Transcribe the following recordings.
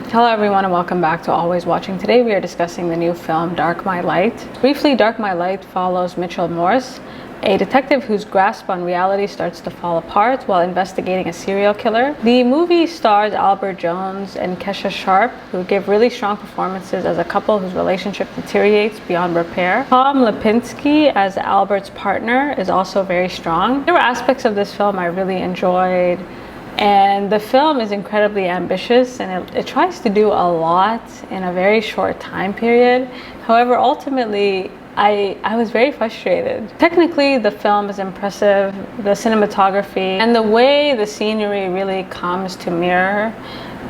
Hello everyone and welcome back to Always Watching. Today we are discussing the new film Dark My Light. Briefly, Dark My Light follows Mitchell Morse, a detective whose grasp on reality starts to fall apart while investigating a serial killer. The movie stars Albert Jones and Kesha Sharp, who give really strong performances as a couple whose relationship deteriorates beyond repair. Tom Lipinski as Albert's partner is also very strong. There were aspects of this film I really enjoyed, and the film is incredibly ambitious and it tries to do a lot in a very short time period. However, ultimately, I was very frustrated. Technically, the film is impressive, the cinematography, and the way the scenery really comes to mirror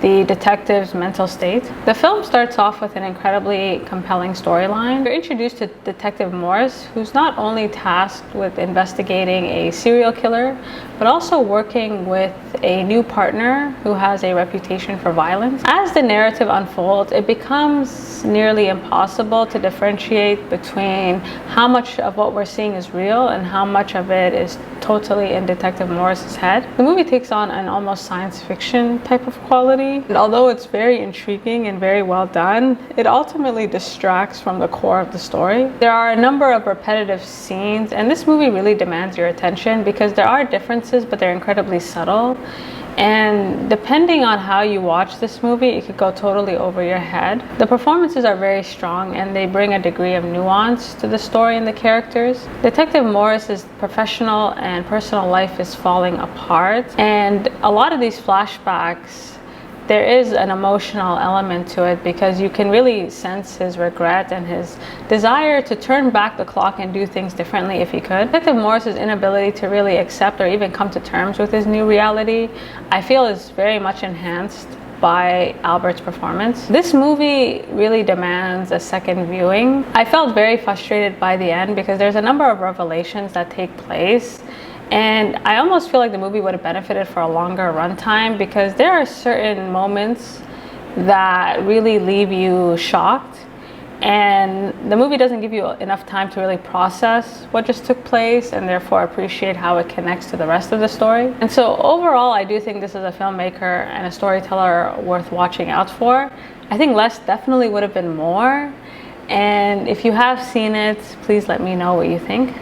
the detective's mental state. The film starts off with an incredibly compelling storyline. We're introduced to Detective Morse, who's not only tasked with investigating a serial killer, but also working with a new partner who has a reputation for violence. As the narrative unfolds, it becomes nearly impossible to differentiate between how much of what we're seeing is real and how much of it is totally in Detective Morse's head. The movie takes on an almost science fiction type of quality. And although it's very intriguing and very well done, it ultimately distracts from the core of the story. There are a number of repetitive scenes, and this movie really demands your attention because there are differences, but they're incredibly subtle. And depending on how you watch this movie, it could go totally over your head. The performances are very strong and they bring a degree of nuance to the story and the characters. Detective Morse's professional and personal life is falling apart, and a lot of these flashbacks, there is an emotional element to it because you can really sense his regret and his desire to turn back the clock and do things differently if he could. Detective Morse's inability to really accept or even come to terms with his new reality, I feel, is very much enhanced by Albert's performance. This movie really demands a second viewing. I felt very frustrated by the end because there's a number of revelations that take place, and I almost feel like the movie would have benefited for a longer runtime because there are certain moments that really leave you shocked, and the movie doesn't give you enough time to really process what just took place and therefore appreciate how it connects to the rest of the story. And so overall, I do think this is a filmmaker and a storyteller worth watching out for. I think less definitely would have been more, and if you have seen it, please let me know what you think.